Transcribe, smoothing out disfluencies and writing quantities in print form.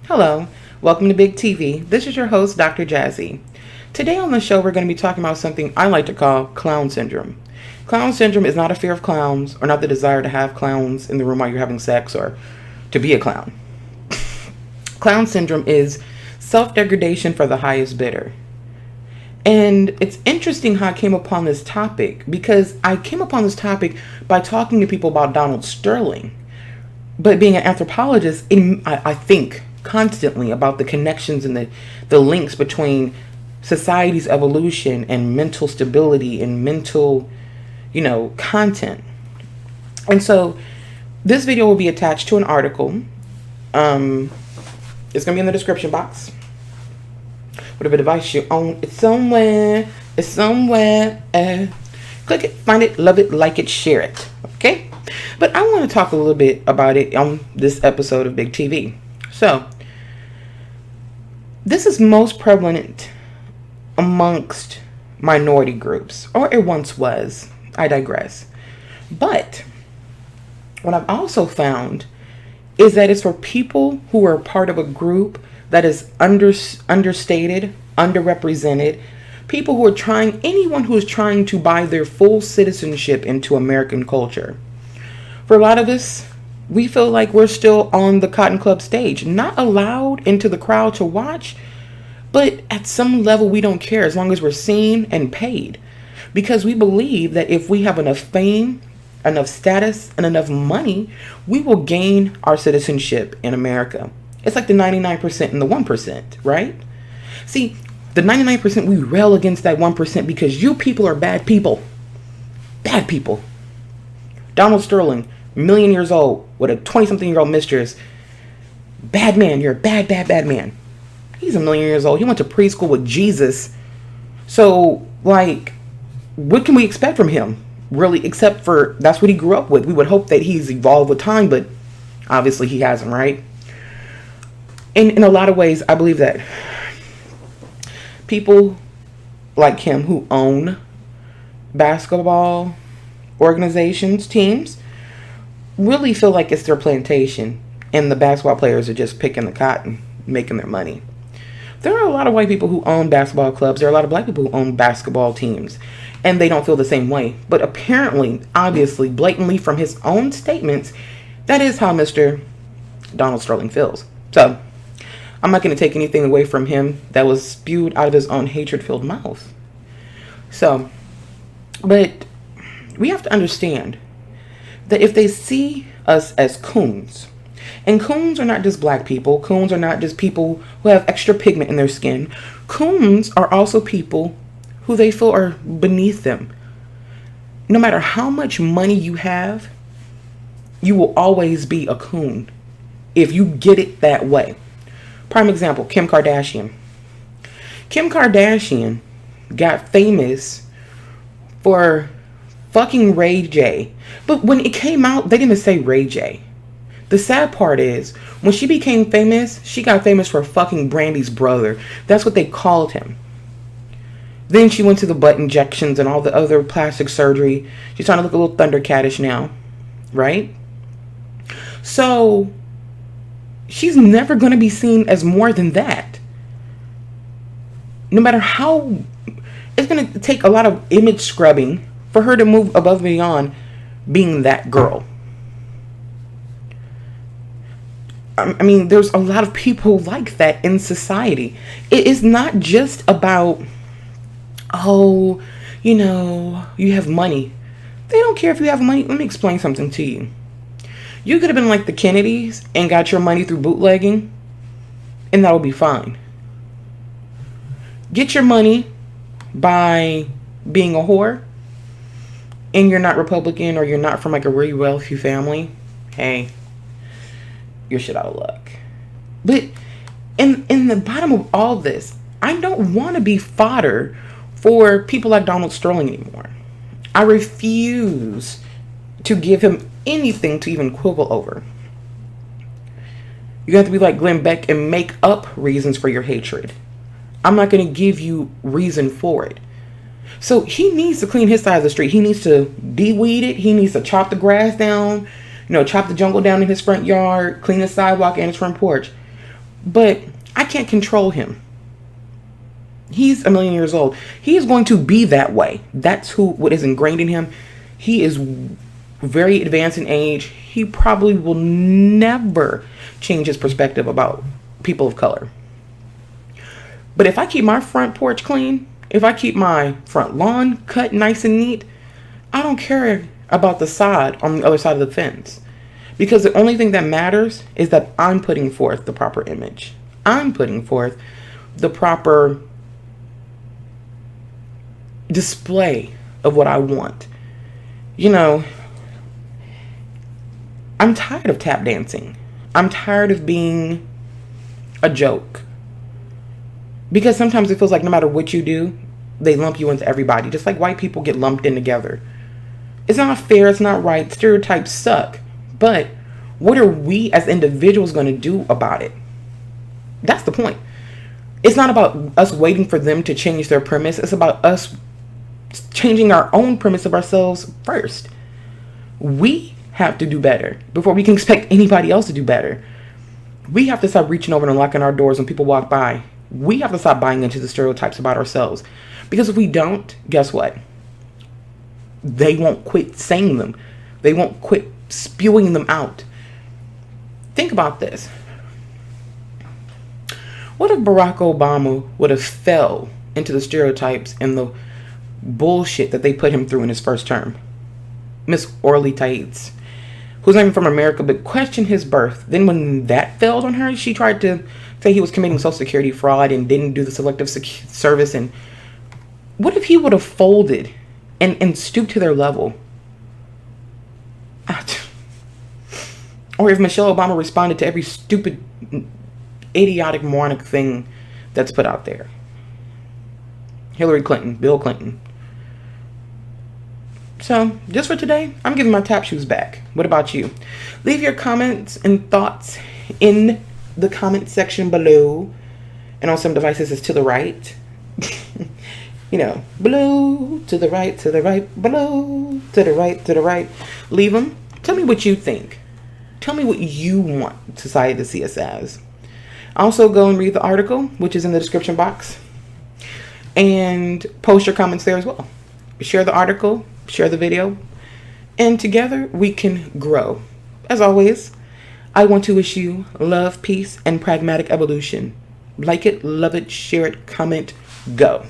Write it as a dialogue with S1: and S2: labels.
S1: Hello, welcome to Big TV. This is your host, Dr. Jazzy. Today on the show, we're going to be talking about something I like to call clown syndrome. Clown syndrome is not a fear of clowns or not the desire to have clowns in the room while you're having sex or to be a clown. Clown syndrome is self-degradation for the highest bidder. And it's interesting how I came upon this topic because I came upon this topic by talking to people about Donald Sterling. But being an anthropologist, I think constantly about the connections and the links between society's evolution and mental stability and mental, content. And so this video will be attached to an article. It's going to be in the description box. Whatever device you own, it's somewhere. It's somewhere. Click it, find it, love it, like it, share it. Okay? But I want to talk a little bit about it on this episode of Big TV. So, this is most prevalent amongst minority groups, or it once was. I digress. But what I've also found is that it's for people who are part of a group that is understated, underrepresented, people who are anyone who is trying to buy their full citizenship into American culture. For a lot of us, we feel like we're still on the Cotton Club stage, not allowed into the crowd to watch, but at some level we don't care as long as we're seen and paid. Because we believe that if we have enough fame, enough status, and enough money, we will gain our citizenship in America. It's like the 99% and the 1%, right? See, the 99%, we rail against that 1% because you people are bad people. Bad people. Donald Sterling, million years old, with a 20-something-year-old mistress. Bad man, you're a bad, bad, bad man. He's a million years old. He went to preschool with Jesus. So, what can we expect from him? Really, except for that's what he grew up with. We would hope that he's evolved with time, but obviously he hasn't, right? And in a lot of ways, I believe that people like him who own basketball organizations, teams, really feel like it's their plantation and the basketball players are just picking the cotton, making their money. There are a lot of white people who own basketball clubs. There are a lot of black people who own basketball teams, and they don't feel the same way. But apparently, obviously, blatantly from his own statements, that is how Mr. Donald Sterling feels. So, I'm not going to take anything away from him that was spewed out of his own hatred-filled mouth. So, but we have to understand that if they see us as coons, and coons are not just black people, coons are not just people who have extra pigment in their skin, coons are also people who they feel are beneath them. No matter how much money you have, you will always be a coon if you get it that way. Prime example, Kim Kardashian. Kim Kardashian got famous for fucking Ray J. But when it came out, they didn't say Ray J. The sad part is, when she became famous, she got famous for fucking Brandy's brother. That's what they called him. Then she went to the butt injections and all the other plastic surgery. She's trying to look a little Thundercatish now, right? So, she's never going to be seen as more than that. No matter how, it's going to take a lot of image scrubbing for her to move above and beyond being that girl. I mean, there's a lot of people like that in society. It is not just about, you have money. They don't care if you have money. Let me explain something to you. You could have been like the Kennedys and got your money through bootlegging, and that will be fine. Get your money by being a whore, and you're not Republican or you're not from like a really wealthy family. Hey, you're shit out of luck. But in the bottom of all this, I don't want to be fodder for people like Donald Sterling anymore. I refuse to give him anything to even quibble over. You have to be like Glenn Beck and make up reasons for your hatred. I'm not going to give you reason for it. So he needs to clean his side of the street. He needs to de-weed it. He needs to chop the grass down, chop the jungle down in his front yard, clean the sidewalk and his front porch. But I can't control him. He's a million years old. He is going to be that way. That's what is ingrained in him. He is very advanced in age. He probably will never change his perspective about people of color. But if I keep my front porch clean, if I keep my front lawn cut nice and neat, I don't care about the sod on the other side of the fence. Because the only thing that matters is that I'm putting forth the proper image. I'm putting forth the proper display of what I want. You know, I'm tired of tap dancing. I'm tired of being a joke. Because sometimes it feels like no matter what you do, they lump you into everybody. Just like white people get lumped in together. It's not fair. It's not right. Stereotypes suck. But what are we as individuals going to do about it? That's the point. It's not about us waiting for them to change their premise. It's about us changing our own premise of ourselves first. We have to do better before we can expect anybody else to do better. We have to stop reaching over and locking our doors when people walk by. We have to stop buying into the stereotypes about ourselves. Because if we don't, guess what? They won't quit saying them. They won't quit spewing them out. Think about this. What if Barack Obama would have fell into the stereotypes and the bullshit that they put him through in his first term? Miss Orly Tates, who's not even from America, but questioned his birth. Then when that failed on her, she tried to say he was committing Social Security fraud and didn't do the selective service. And what if he would have folded and stooped to their level? Or if Michelle Obama responded to every stupid, idiotic, moronic thing that's put out there. Hillary Clinton, Bill Clinton. So, just for today, I'm giving my tap shoes back. What about you? Leave your comments and thoughts in the comment section below. And on some devices, it's to the right. You know, below, to the right, below, to the right. Leave them. Tell me what you think. Tell me what you want society to see us as. Also, go and read the article, which is in the description box. And post your comments there as well. Share the article, share the video, and together we can grow. As always, I want to wish you love, peace, and pragmatic evolution. Like it, love it, share it, comment, go.